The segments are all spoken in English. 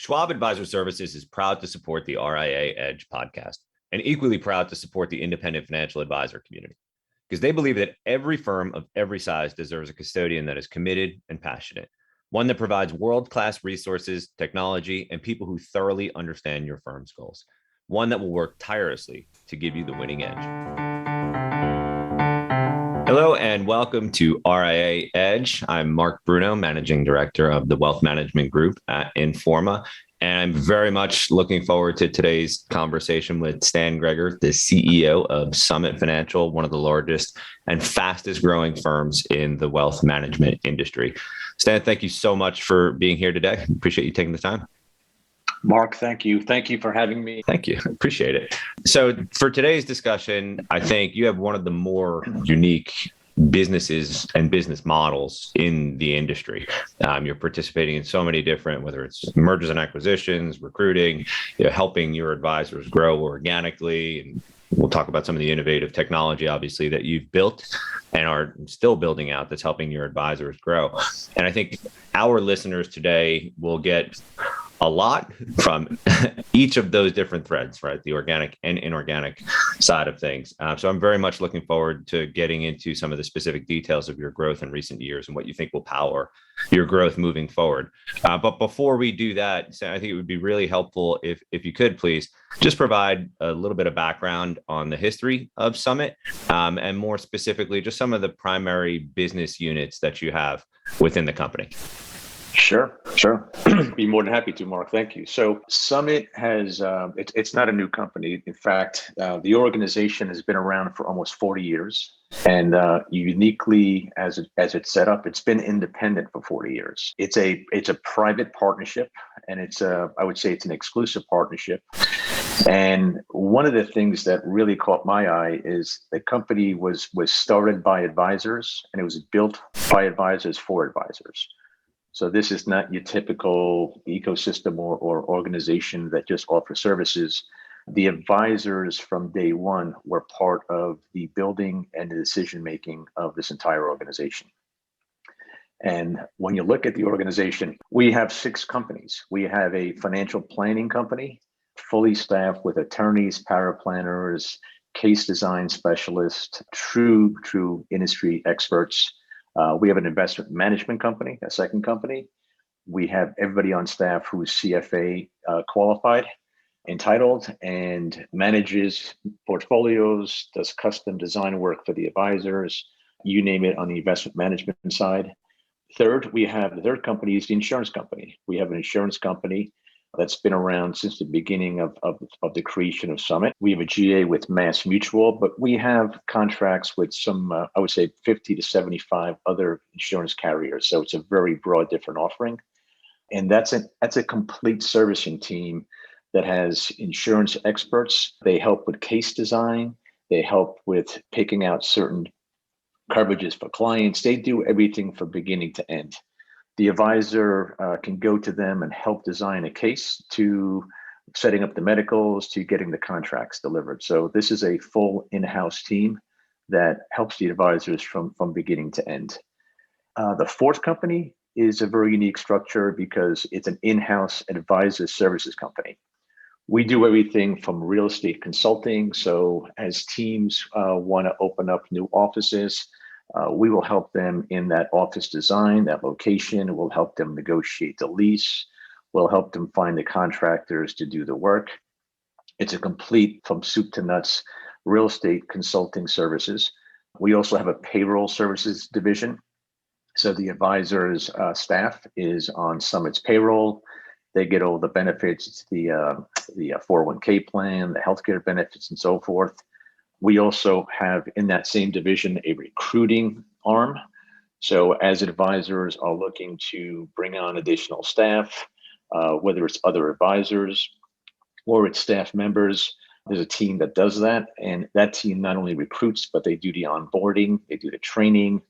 Schwab Advisor Services is proud to support the RIA Edge podcast and equally proud to support the independent financial advisor community because they believe that every firm of every size deserves a custodian that is committed and passionate, one that provides world-class resources, technology, and people who thoroughly understand your firm's goals, one that will work tirelessly to give you the winning edge. Hello and welcome to RIA Edge. I'm Mark Bruno, Managing Director of the Wealth Management Group at Informa. And I'm very much looking forward to today's conversation with Stan Greger, the CEO of Summit Financial, one of the largest and fastest growing firms in the wealth management industry. Stan, thank you so much for being here today. Appreciate you taking the time. Mark, thank you. Thank you for having me. Thank you. Appreciate it. So for today's discussion, I think you have one of the more unique businesses and business models in the industry. You're participating in so many different, whether it's mergers and acquisitions, recruiting, helping your advisors grow organically. And we'll talk about some of the innovative technology, obviously, that you've built and are still building out that's helping your advisors grow. And I think our listeners today will get a lot from each of those different threads, right? The organic and inorganic side of things. So I'm very much looking forward to getting into some of the specific details of your growth in recent years and what you think will power your growth moving forward. But before we do that, Sam, I think it would be really helpful if you could please just provide a little bit of background on the history of Summit, and more specifically, just some of the primary business units that you have within the company. Sure. Be more than happy to, Mark. Thank you. So Summit has, it's not a new company. In fact, the organization has been around for almost 40 years. And uniquely, as it's set up, it's been independent for 40 years. It's a private partnership, and I would say it's an exclusive partnership. And one of the things that really caught my eye is the company was started by advisors, and it was built by advisors for advisors. So this is not your typical ecosystem or organization that just offers services. The advisors from day one were part of the building and the decision-making of this entire organization. And when you look at the organization, we have 6 companies. We have a financial planning company, fully staffed with attorneys, paraplanners, case design specialists, true industry experts. We have an investment management company, a second company. We have everybody on staff who's CFA qualified, entitled, and manages portfolios, does custom design work for the advisors, you name it, on the investment management side. Third, the third company is the insurance company. We have an insurance company that's been around since the beginning of the creation of Summit. We have a GA with Mass Mutual, but we have contracts with some, I would say 50 to 75 other insurance carriers. So it's a very broad, different offering. And that's a complete servicing team that has insurance experts. They help with case design. They help with picking out certain coverages for clients. They do everything from beginning to end. The advisor can go to them and help design a case, to setting up the medicals, to getting the contracts delivered. So this is a full in-house team that helps the advisors from beginning to end. The fourth company is a very unique structure because it's an in-house advisor services company. We do everything from real estate consulting. So as teams want to open up new offices, we will help them in that office design, that location. We'll help them negotiate the lease. We'll help them find the contractors to do the work. It's a complete, from soup to nuts, real estate consulting services. We also have a payroll services division. So the advisors' staff is on Summit's payroll. They get all the benefits, the 401k plan, the healthcare benefits, and so forth. We also have in that same division a recruiting arm. So as advisors are looking to bring on additional staff, whether it's other advisors or it's staff members, there's a team that does that. And that team not only recruits, but they do the onboarding, they do the training.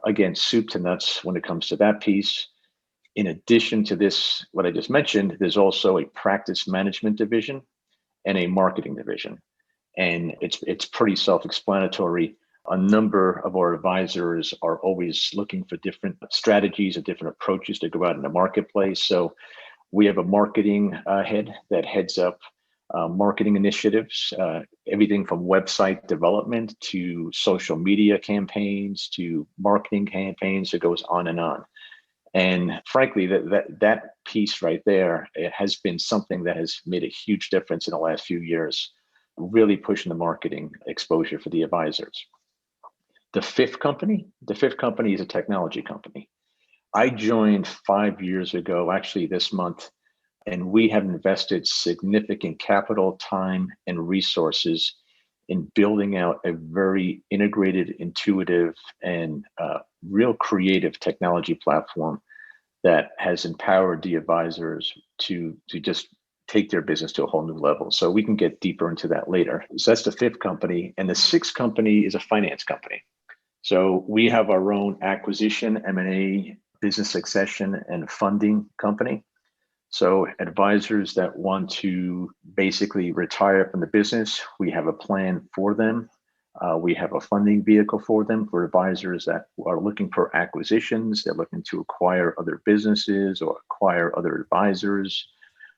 Again, soup to nuts when it comes to that piece. In addition to this, what I just mentioned, there's also a practice management division and a marketing division. And it's pretty self-explanatory. A number of our advisors are always looking for different strategies and different approaches to go out in the marketplace. So We have a marketing head that heads up marketing initiatives, everything from website development to social media campaigns to marketing campaigns. It goes on and on. And frankly, that piece right there, it has been something that has made a huge difference in the last few years, really pushing the marketing exposure for the advisors. The fifth company is a technology company. I joined 5 years ago, actually this month, and we have invested significant capital, time, and resources in building out a very integrated, intuitive, and real creative technology platform that has empowered the advisors to just take their business to a whole new level. So we can get deeper into that later. So that's the fifth company. And the sixth company is a finance company. So we have our own acquisition, M&A, business succession, and funding company. So advisors that want to basically retire from the business, we have a plan for them. We have a funding vehicle for them, for advisors that are looking for acquisitions, they're looking to acquire other businesses or acquire other advisors,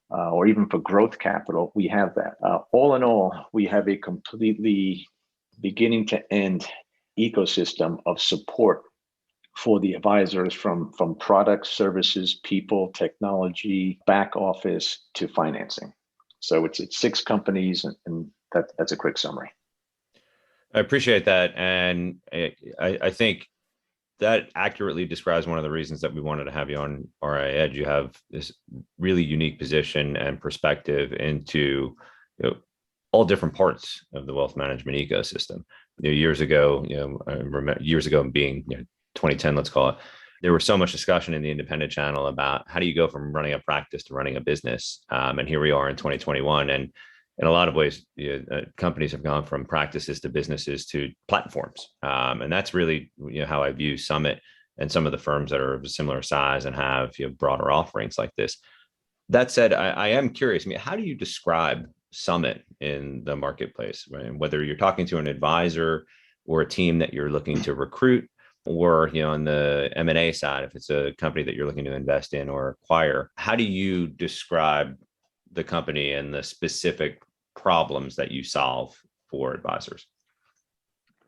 or even for growth capital, we have that. All in all, we have a completely beginning to end ecosystem of support for the advisors from products, services, people, technology, back office to financing. So it's 6 companies, and that's a quick summary. I appreciate that. And I think that accurately describes one of the reasons that we wanted to have you on RIA Edge. You have this really unique position and perspective into all different parts of the wealth management ecosystem. Years ago, I remember years ago being 2010, let's call it, there was so much discussion in the independent channel about how do you go from running a practice to running a business. And here we are in 2021. And in a lot of ways, companies have gone from practices to businesses to platforms. And that's really how I view Summit and some of the firms that are of a similar size and have broader offerings like this. That said, I am curious. How do you describe Summit in the marketplace? Right? Whether you're talking to an advisor or a team that you're looking to recruit, or on the M&A side, if it's a company that you're looking to invest in or acquire, how do you describe the company and the specific problems that you solve for advisors?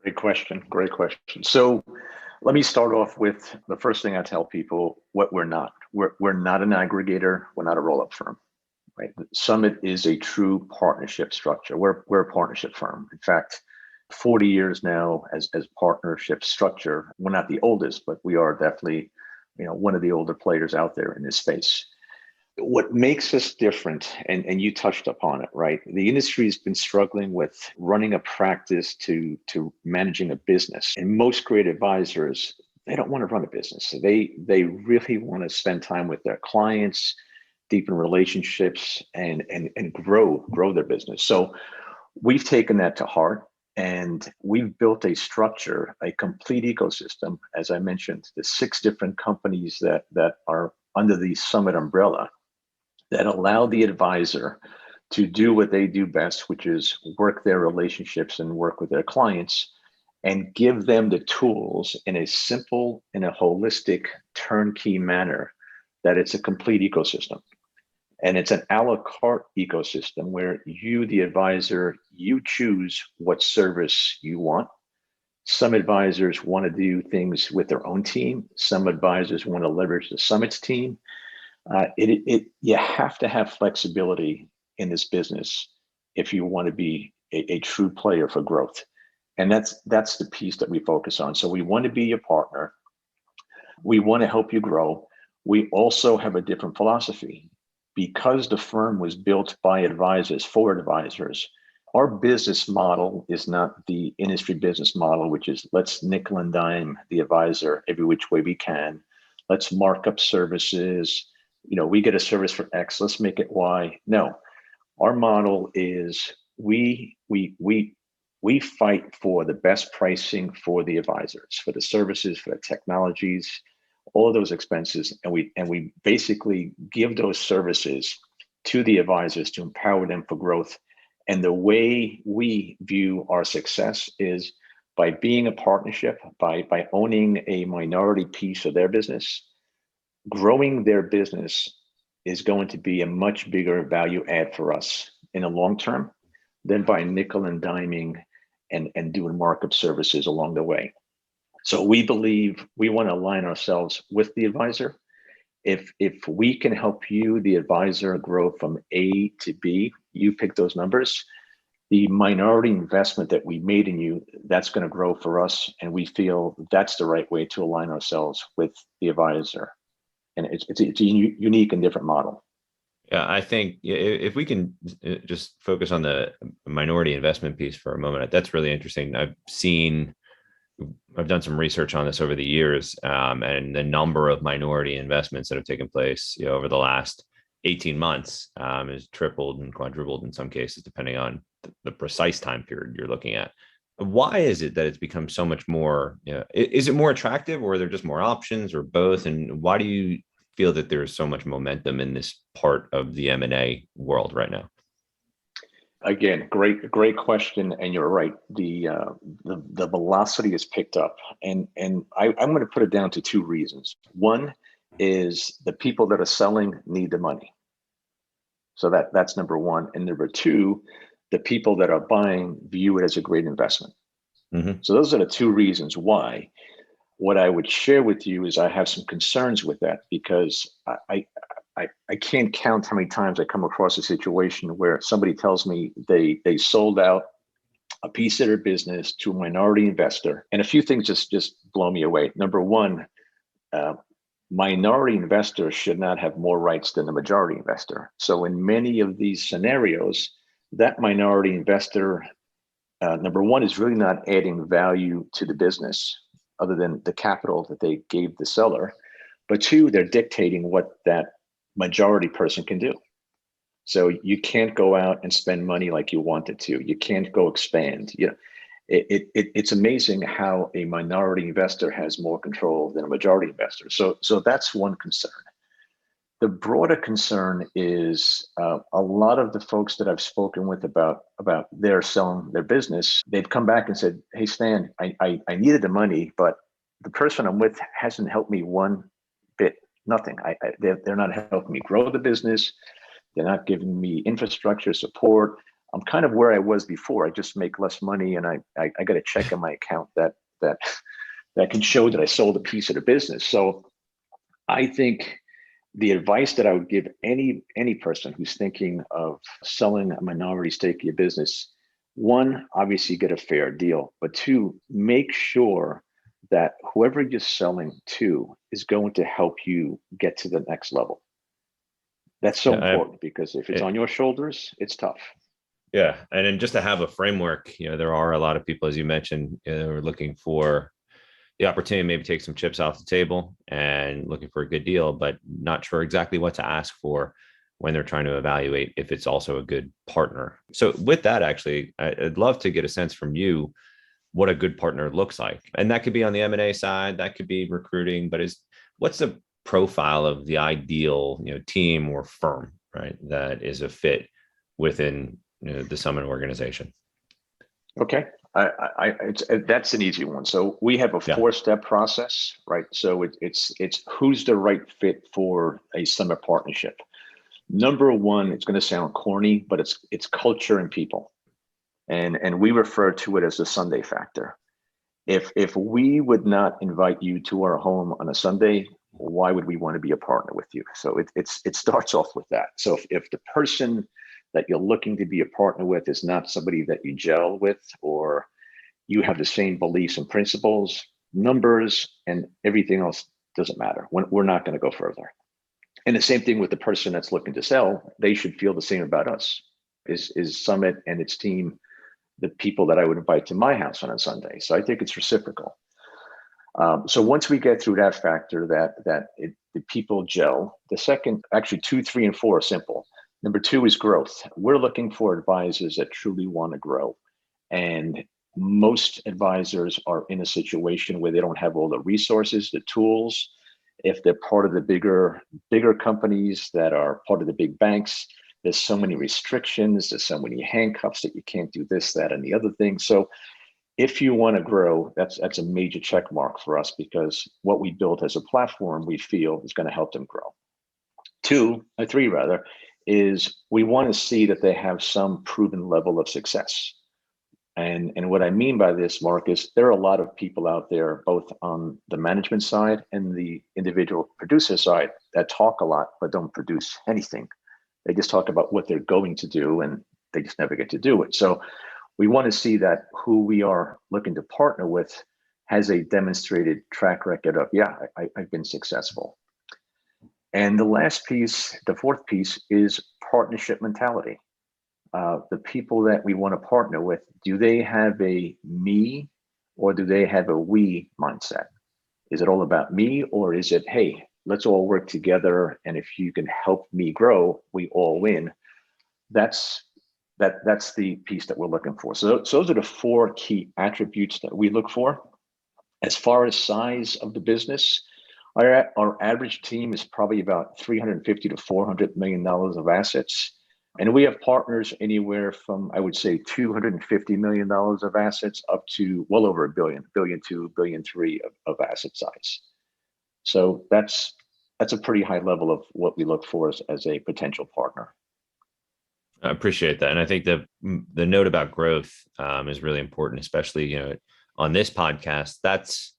Great question. So let me start off with the first thing I tell people what we're not. We're not an aggregator. We're not a roll-up firm. Right? Summit is a true partnership structure. We're a partnership firm. In fact, 40 years now as partnership structure. We're not the oldest, but we are definitely one of the older players out there in this space. What makes us different, and you touched upon it, right? The industry has been struggling with running a practice to managing a business. And most great advisors, they don't want to run a business. They really want to spend time with their clients, deepen relationships, and grow their business. So we've taken that to heart. And we've built a structure, a complete ecosystem, as I mentioned, the 6 different companies that are under the Summit umbrella that allow the advisor to do what they do best, which is work their relationships and work with their clients, and give them the tools in a simple, in a holistic, turnkey manner, that it's a complete ecosystem. And it's an a la carte ecosystem where you, the advisor, you choose what service you want. Some advisors want to do things with their own team. Some advisors want to leverage the Summit's team. You have to have flexibility in this business if you want to be a true player for growth. And that's the piece that we focus on. So we want to be your partner. We want to help you grow. We also have a different philosophy. Because the firm was built by advisors for advisors, our business model is not the industry business model, which is let's nickel and dime the advisor every which way we can. Let's mark up services. We get a service for X, let's make it Y. No, our model is we fight for the best pricing for the advisors, for the services, for the technologies, all of those expenses, and we basically give those services to the advisors to empower them for growth. And the way we view our success is by being a partnership, by owning a minority piece of their business, growing their business is going to be a much bigger value add for us in the long term than by nickel and diming and doing markup services along the way. So we believe we want to align ourselves with the advisor. If we can help you, the advisor, grow from A to B, you pick those numbers. The minority investment that we made in you, that's going to grow for us, and we feel that's the right way to align ourselves with the advisor. And it's a unique and different model. Yeah, I think if we can just focus on the minority investment piece for a moment, that's really interesting. I've done some research on this over the years, and the number of minority investments that have taken place, over the last 18 months has tripled and quadrupled in some cases, depending on the precise time period you're looking at. Why is it that it's become so much more? Is it more attractive, or are there just more options, or both? And why do you feel that there's so much momentum in this part of the M&A world right now? Again, great question, and you're right. The velocity is picked up, and I'm going to put it down to two reasons. One is the people that are selling need the money, so that's number one. And number two, the people that are buying view it as a great investment. Mm-hmm. So those are the two reasons why. What I would share with you is I have some concerns with that, because I can't count how many times I come across a situation where somebody tells me they sold out a piece of their business to a minority investor, and a few things just blow me away. Number one, minority investors should not have more rights than the majority investor. So in many of these scenarios, that minority investor, number one, is really not adding value to the business other than the capital that they gave the seller. But two, they're dictating what that majority person can do. So you can't go out and spend money like you wanted to. You can't go expand. It's amazing how a minority investor has more control than a majority investor. So that's one concern. The broader concern is a lot of the folks that I've spoken with about their selling their business, they've come back and said, "Hey, Stan, I needed the money, but the person I'm with hasn't helped me one bit. Nothing. They're not helping me grow the business. They're not giving me infrastructure support. I'm kind of where I was before. I just make less money, and I got a check in my account that can show that I sold a piece of the business." So I think the advice that I would give any person who's thinking of selling a minority stake in your business, one, obviously get a fair deal, but two, make sure that whoever you're selling to is going to help you get to the next level. That's so important, because if it's on your shoulders, it's tough. Yeah. And then just to have a framework, there are a lot of people, as you mentioned, who are looking for the opportunity to maybe take some chips off the table and looking for a good deal, but not sure exactly what to ask for when they're trying to evaluate if it's also a good partner. So with that, actually, I'd love to get a sense from you what a good partner looks like. And that could be on the M&A side, that could be recruiting, but what's the profile of the ideal, team or firm, right, that is a fit within the Summit organization? Okay. That's an easy one. So we have a 4-step process, right? So it's who's the right fit for a Summit partnership. Number one, it's going to sound corny, but it's culture and people, and we refer to it as the Sunday factor. If we would not invite you to our home on a Sunday, why would we want to be a partner with you? So it starts off with that. So if the person that you're looking to be a partner with is not somebody that you gel with, or you have the same beliefs and principles, numbers and everything else doesn't matter. We're not going to go further. And the same thing with the person that's looking to sell. They should feel the same about us. Is Summit and its team the people that I would invite to my house on a Sunday? So I think it's reciprocal. So once we get through that factor, the people gel, the second, actually 2, 3, and 4 are simple. Number 2 is growth. We're looking for advisors that truly want to grow. And most advisors are in a situation where they don't have all the resources, the tools. If they're part of the bigger companies that are part of the big banks, there's so many restrictions, there's so many handcuffs that you can't do this, that, and the other thing. So if you want to grow, that's a major check mark for us, because what we built as a platform, we feel is going to help them grow. three rather, is we want to see that they have some proven level of success. And what I mean by this, Mark, is there are a lot of people out there, both on the management side and the individual producer side, that talk a lot but don't produce anything. They just talk about what they're going to do and they just never get to do it. So we want to see that who we are looking to partner with has a demonstrated track record of, I've been successful. And the last piece, the fourth piece, is partnership mentality. The people that we want to partner with, do they have a me or do they have a we mindset? Is it all about me, or is it, hey, let's all work together, and if you can help me grow, we all win? That's the piece that we're looking for. So those are the four key attributes that we look for. As far as size of the business, our average team is probably about $350 to $400 million of assets. And we have partners anywhere from, I would say, $250 million of assets up to well over $1 billion, $1.2 billion, $1.3 billion of asset size. So that's a pretty high level of what we look for as a potential partner. I appreciate that. And I think the note about growth is really important, especially, on this podcast. That's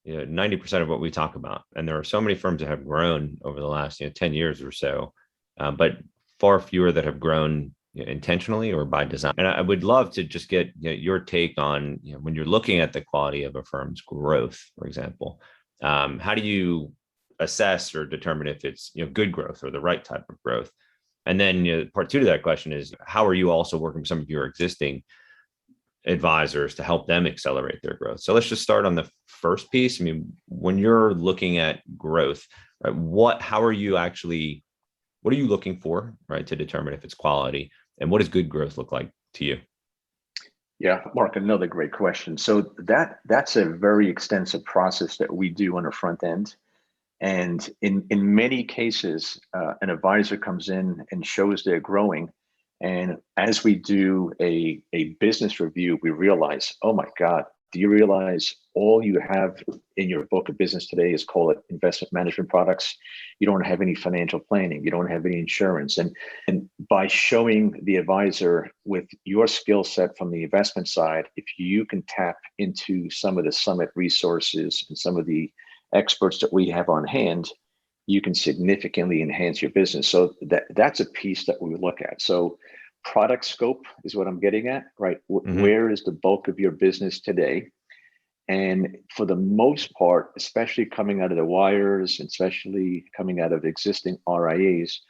90% of what we talk about. And there are so many firms that have grown over the last 10 years or so, but far fewer that have grown intentionally or by design. And I would love to just get your take on, when you're looking at the quality of a firm's growth, for example, how do you assess or determine if it's good growth or the right type of growth? And then part two to that question is, how are you also working with some of your existing advisors to help them accelerate their growth? So let's just start on the first piece. I mean, when you're looking at growth, right, what are you looking for, right, to determine if it's quality, and what does good growth look like to you? Yeah, Mark, another great question. So that's a very extensive process that we do on the front end. And in many cases, an advisor comes in and shows they're growing. And as we do a business review, we realize, oh my God, do you realize all you have in your book of business today is, call it, investment management products? You don't have any financial planning. You don't have any insurance. And by showing the advisor with your skill set from the investment side, if you can tap into some of the Summit resources and some of the experts that we have on hand, you can significantly enhance your business. So that's a piece that we look at. So product scope is what I'm getting at, right? Mm-hmm. Where is the bulk of your business today? And for the most part, especially coming out of the wires, especially coming out of existing RIAs,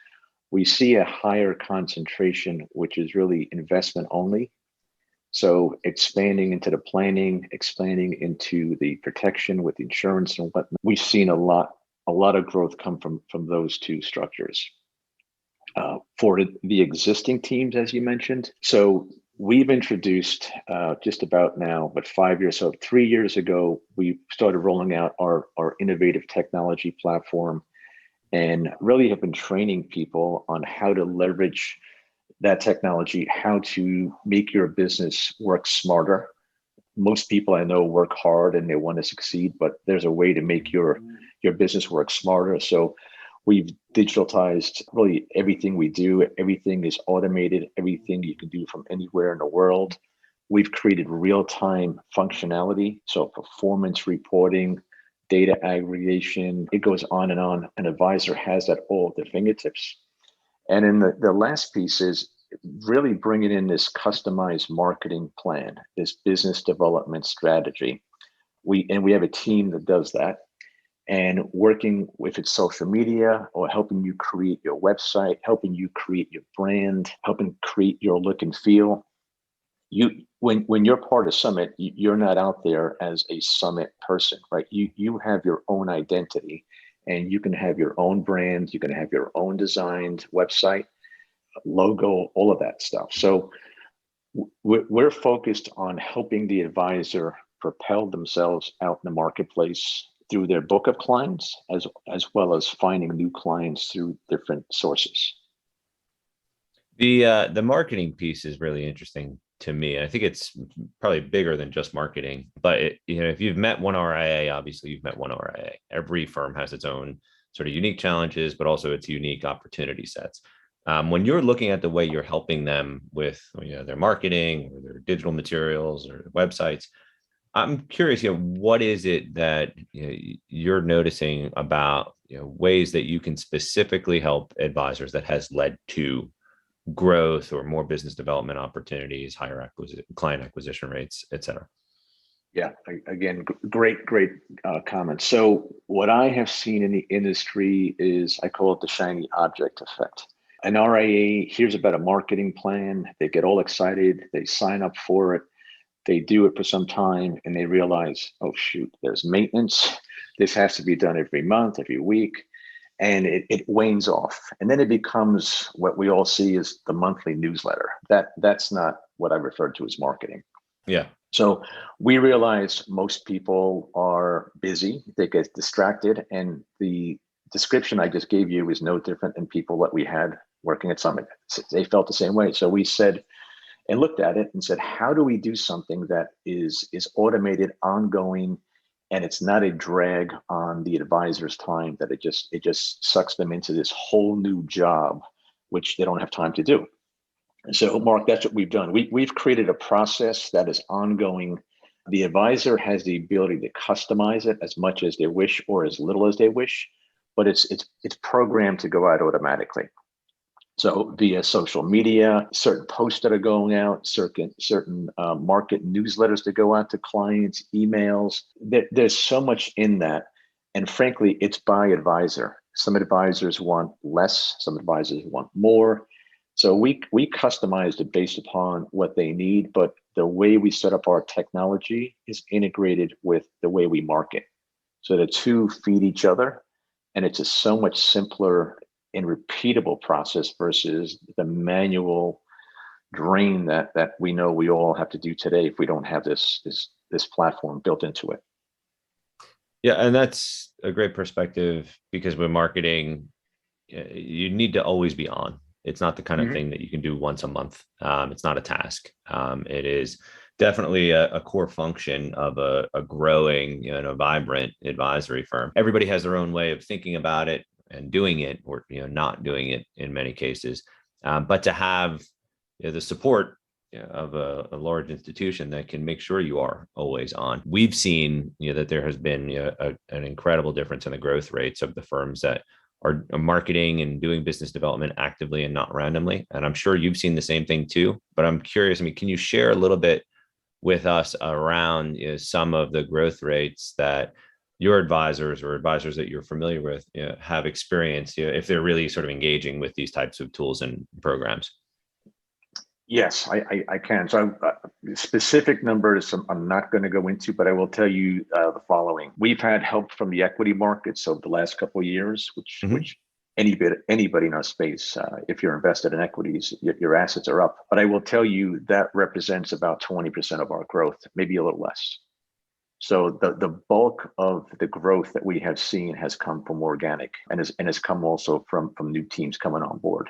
we see a higher concentration, which is really investment only. So expanding into the planning, expanding into the protection with insurance and whatnot, we've seen a lot of growth come from those two structures. For the existing teams, as you mentioned, so we've introduced just about now, but 5 years, so 3 years ago, we started rolling out our innovative technology platform, and really have been training people on how to leverage that technology, how to make your business work smarter. Most people I know work hard and they want to succeed, but there's a way to make your business work smarter. So we've digitalized really everything we do. Everything is automated. Everything you can do from anywhere in the world. We've created real-time functionality. So performance reporting, data aggregation, it goes on. An advisor has that all at their fingertips. And then the last piece is really bringing in this customized marketing plan, this business development strategy. We have a team that does that, and working with its social media or helping you create your website, helping you create your brand, helping create your look and feel. When you're part of Summit, you're not out there as a Summit person, right? You have your own identity, and you can have your own brand, you can have your own designed website, logo, all of that stuff. So we're focused on helping the advisor propel themselves out in the marketplace through their book of clients, as well as finding new clients through different sources. The marketing piece is really interesting to me. I think it's probably bigger than just marketing, but if you've met one RIA, obviously you've met one RIA. Every firm has its own sort of unique challenges, but also its unique opportunity sets. When you're looking at the way you're helping them with their marketing or their digital materials or websites, I'm curious, what is it that you're noticing about ways that you can specifically help advisors that has led to growth or more business development opportunities, higher client acquisition rates, et cetera? Yeah, again, great comment. So what I have seen in the industry is, I call it the shiny object effect. An RIA hears about a marketing plan, they get all excited, they sign up for it, they do it for some time, and they realize, oh shoot, there's maintenance. This has to be done every month, every week, and it wanes off. And then it becomes what we all see as the monthly newsletter. That's not what I refer to as marketing. Yeah. So we realize most people are busy, they get distracted, and the description I just gave you is no different than people that we had working at Summit. They felt the same way. So we said, and looked at it and said, how do we do something that is automated, ongoing, and it's not a drag on the advisor's time, that it just sucks them into this whole new job, which they don't have time to do. And so, Mark, that's what we've done. We've created a process that is ongoing. The advisor has the ability to customize it as much as they wish or as little as they wish, but it's programmed to go out automatically. So via social media, certain posts that are going out, certain market newsletters that go out to clients, emails. There's so much in that. And frankly, it's by advisor. Some advisors want less, some advisors want more. So we customized it based upon what they need, but the way we set up our technology is integrated with the way we market. So the two feed each other, and it's a so much simpler and repeatable process versus the manual drain that we know we all have to do today if we don't have this platform built into it. Yeah, and that's a great perspective, because with marketing, you need to always be on. It's not the kind of thing that you can do once a month. It's not a task. It is definitely a core function of a growing, a vibrant advisory firm. Everybody has their own way of thinking about it and doing it, or not doing it in many cases. But to have the support of a large institution that can make sure you are always on. We've seen that there has been an incredible difference in the growth rates of the firms that are marketing and doing business development actively and not randomly. And I'm sure you've seen the same thing too, but I'm curious, can you share a little bit with us around some of the growth rates that your advisors or advisors that you're familiar with have experienced, if they're really sort of engaging with these types of tools and programs? Yes, I can. So specific numbers I'm not going to go into, but I will tell you the following. We've had help from the equity markets over the last couple of years, which anybody in our space, if you're invested in equities, your assets are up. But I will tell you that represents about 20% of our growth, maybe a little less. So the bulk of the growth that we have seen has come from organic, and has come also from new teams coming on board.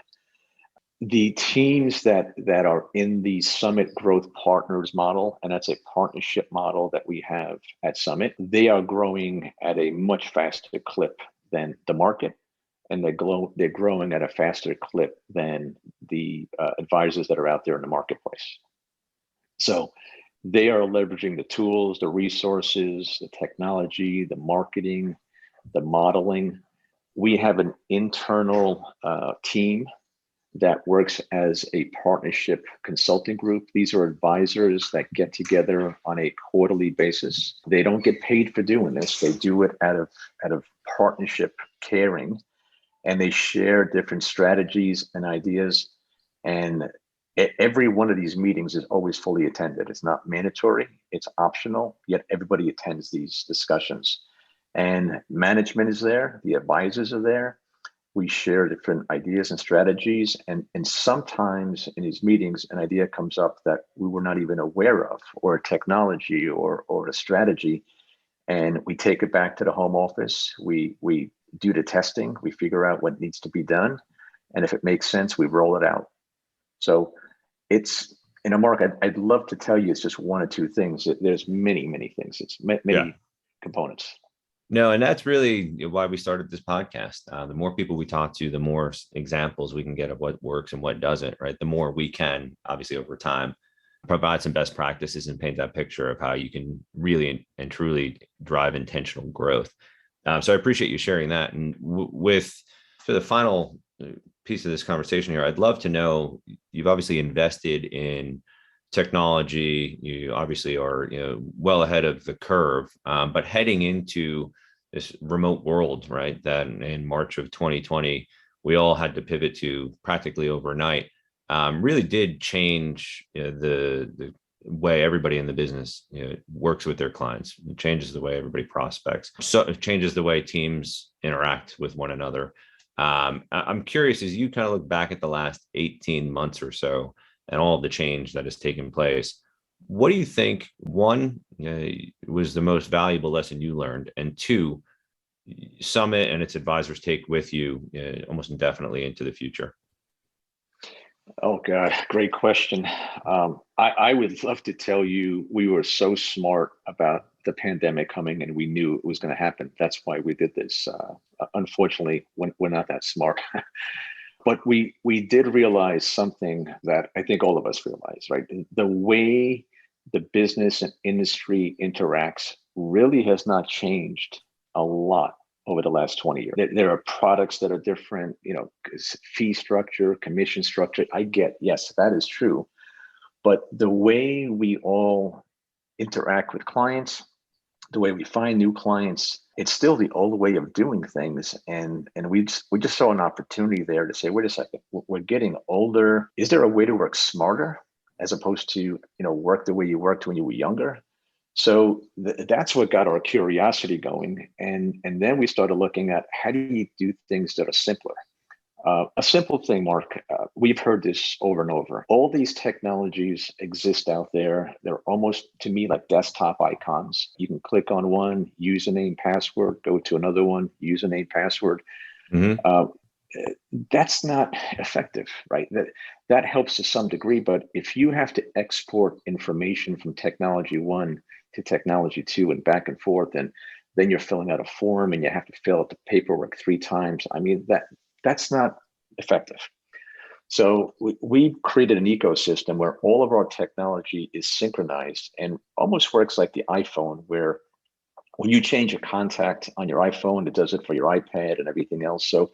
The teams that are in the Summit Growth Partners model, and that's a partnership model that we have at Summit, they are growing at a much faster clip than the market, and they're growing at a faster clip than the advisors that are out there in the marketplace. So they are leveraging the tools, the resources, the technology, the marketing, the modeling. We have an internal team that works as a partnership consulting group. These are advisors that get together on a quarterly basis. They don't get paid for doing this. They do it out of partnership caring, and they share different strategies and ideas. And every one of these meetings is always fully attended. It's not mandatory, it's optional, yet everybody attends these discussions. And management is there, the advisors are there. We share different ideas and strategies. And sometimes in these meetings, an idea comes up that we were not even aware of, or a technology or a strategy. And we take it back to the home office. We do the testing, we figure out what needs to be done. And if it makes sense, we roll it out. So it's, Mark, I'd love to tell you it's just one or two things. There's many, many things. It's many components. No, and that's really why we started this podcast. The more people we talk to, the more examples we can get of what works and what doesn't, right? The more we can, obviously, over time, provide some best practices and paint that picture of how you can really and truly drive intentional growth. So I appreciate you sharing that. And with for the final piece of this conversation here, I'd love to know, you've obviously invested in technology. You obviously are, well ahead of the curve, but heading into this remote world, right? That in March of 2020, we all had to pivot to practically overnight. Really did change, the way everybody in the business, works with their clients. It changes the way everybody prospects. So it changes the way teams interact with one another. I'm curious, as you kind of look back at the last 18 months or so and all of the change that has taken place, what do you think, one, was the most valuable lesson you learned, and two, Summit and its advisors take with you, almost indefinitely into the future? Oh God, great question. I would love to tell you we were so smart about the pandemic coming, and we knew it was going to happen. That's why we did this. Unfortunately, we're not that smart, but we did realize something that I think all of us realize, right? The way the business and industry interacts really has not changed a lot over the last 20 years. There are products that are different, fee structure, commission structure. I get, yes, that is true. But the way we all interact with clients, the way we find new clients, it's still the old way of doing things. And we just saw an opportunity there to say, wait a second, we're getting older. Is there a way to work smarter as opposed to, work the way you worked when you were younger? So that's what got our curiosity going. And then we started looking at, how do you do things that are simpler? A simple thing, Mark, we've heard this over and over. All these technologies exist out there. They're almost, to me, like desktop icons. You can click on one, username, password, go to another one, username, password. Mm-hmm. That's not effective, right? That helps to some degree, but if you have to export information from technology one to technology two and back and forth, and then you're filling out a form and you have to fill out the paperwork 3 times, I mean, that's not effective. So we created an ecosystem where all of our technology is synchronized and almost works like the iPhone, where when you change a contact on your iPhone, it does it for your iPad and everything else. So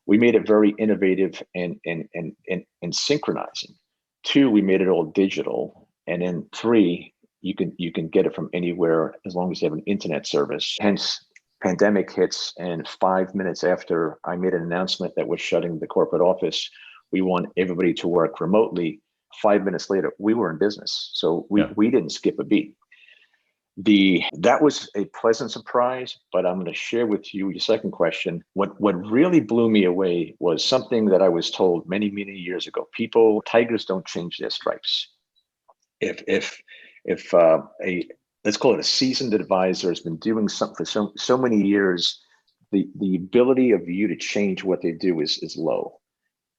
we made it very innovative and synchronizing. 2, we made it all digital. And then 3, you can get it from anywhere as long as you have an internet service. Hence, pandemic hits, and 5 minutes after I made an announcement that we're shutting the corporate office, we want everybody to work remotely. 5 minutes later, we were in business. So we didn't skip a beat. That was a pleasant surprise, but I'm going to share with you your second question. What really blew me away was something that I was told many, many years ago. Tigers don't change their stripes. If a let's call it a seasoned advisor has been doing something for so many years, the ability of you to change what they do is low.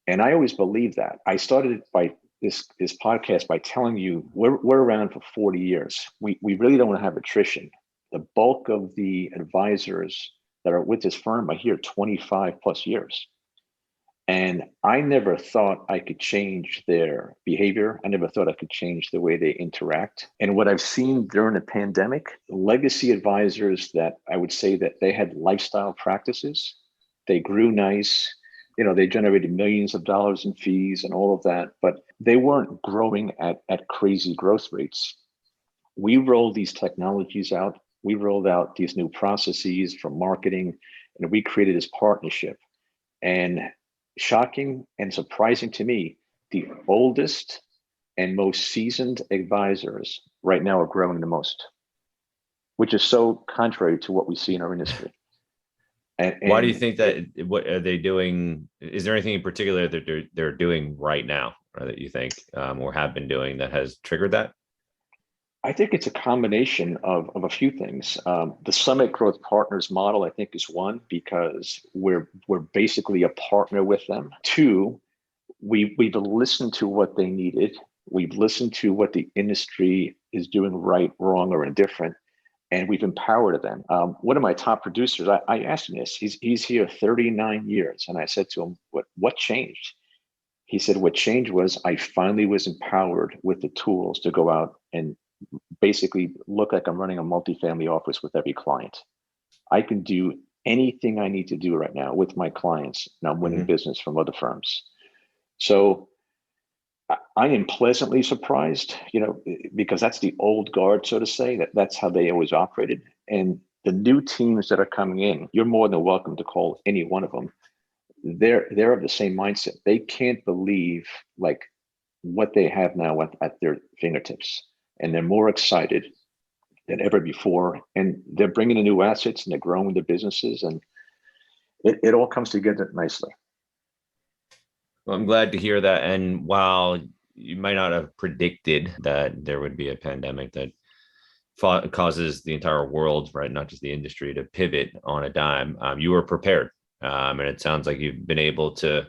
And I always believed that. I started by this podcast by telling you we're around for 40 years. We really don't want to have attrition. The bulk of the advisors that are with this firm are here 25 plus years. And I never thought I could change their behavior. I never thought I could change the way they interact. And what I've seen during the pandemic, legacy advisors that I would say that they had lifestyle practices, they grew nice, they generated millions of dollars in fees and all of that, but they weren't growing at crazy growth rates. We rolled these technologies out. We rolled out these new processes for marketing, and we created this partnership. And shocking and surprising to me, the oldest and most seasoned advisors right now are growing the most, which is so contrary to what we see in our industry. And why do you think that? What are they doing? Is there anything in particular that they're doing right now, or that you think, or have been doing, that has triggered that? I think it's a combination of a few things. The Summit Growth Partners model, I think, is one, because we're basically a partner with them. 2, we've listened to what they needed. We've listened to what the industry is doing right, wrong, or indifferent. and we've empowered them. One of my top producers, I asked him this. He's here 39 years, and I said to him, "What changed?" He said, "What changed was I finally was empowered with the tools to go out and basically look like I'm running a multifamily office with every client. I can do anything I need to do right now with my clients, and I'm winning business from other firms." So I am pleasantly surprised, because that's the old guard, so to say, that's how they always operated. And the new teams that are coming in, you're more than welcome to call any one of them. They're of the same mindset. They can't believe like what they have now at their fingertips, and they're more excited than ever before. And they're bringing in new assets, and they're growing their businesses, and it all comes together nicely. Well, I'm glad to hear that. And while you might not have predicted that there would be a pandemic that causes the entire world, right, not just the industry, to pivot on a dime, you were prepared. And it sounds like you've been able to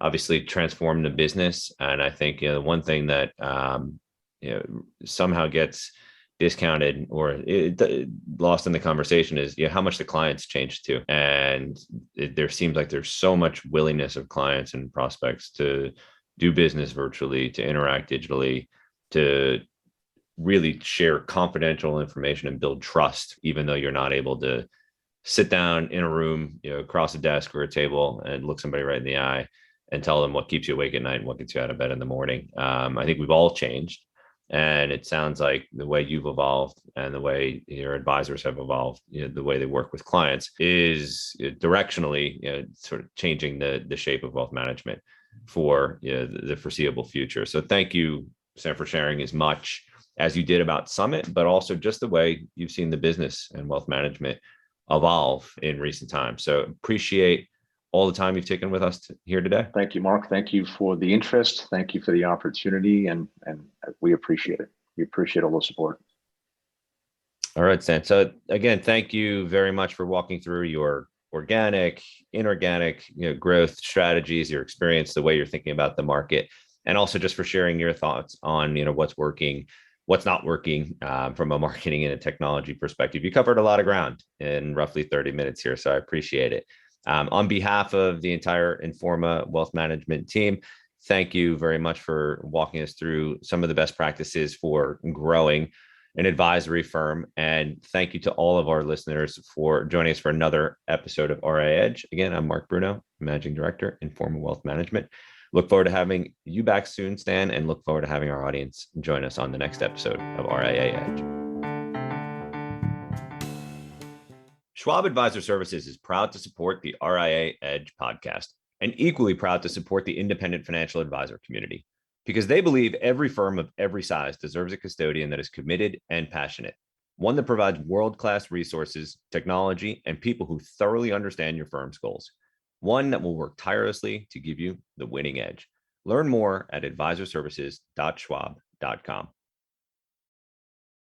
obviously transform the business. And I think, the one thing that somehow gets discounted or lost in the conversation is how much the clients changed too. And there seems like there's so much willingness of clients and prospects to do business virtually, to interact digitally, to really share confidential information and build trust, even though you're not able to sit down in a room, across a desk or a table and look somebody right in the eye and tell them what keeps you awake at night and what gets you out of bed in the morning. I think we've all changed. And it sounds like the way you've evolved and the way your advisors have evolved, the way they work with clients is directionally, sort of changing the shape of wealth management for the foreseeable future. So thank you, Sam, for sharing as much as you did about Summit, but also just the way you've seen the business and wealth management evolve in recent times. So appreciate all the time you've taken with us here today. Thank you, Mark. Thank you for the interest. Thank you for the opportunity. And we appreciate it. We appreciate all the support. All right, Stan. So again, thank you very much for walking through your organic, inorganic, growth strategies, your experience, the way you're thinking about the market, and also just for sharing your thoughts on, what's working, what's not working from a marketing and a technology perspective. You covered a lot of ground in roughly 30 minutes here, so I appreciate it. On behalf of the entire Informa Wealth Management team, thank you very much for walking us through some of the best practices for growing an advisory firm. And thank you to all of our listeners for joining us for another episode of RIA Edge. Again, I'm Mark Bruno, Managing Director, Informa Wealth Management. Look forward to having you back soon, Stan, and look forward to having our audience join us on the next episode of RIA Edge. Schwab Advisor Services is proud to support the RIA Edge podcast and equally proud to support the independent financial advisor community because they believe every firm of every size deserves a custodian that is committed and passionate, one that provides world-class resources, technology, and people who thoroughly understand your firm's goals, one that will work tirelessly to give you the winning edge. Learn more at advisorservices.schwab.com.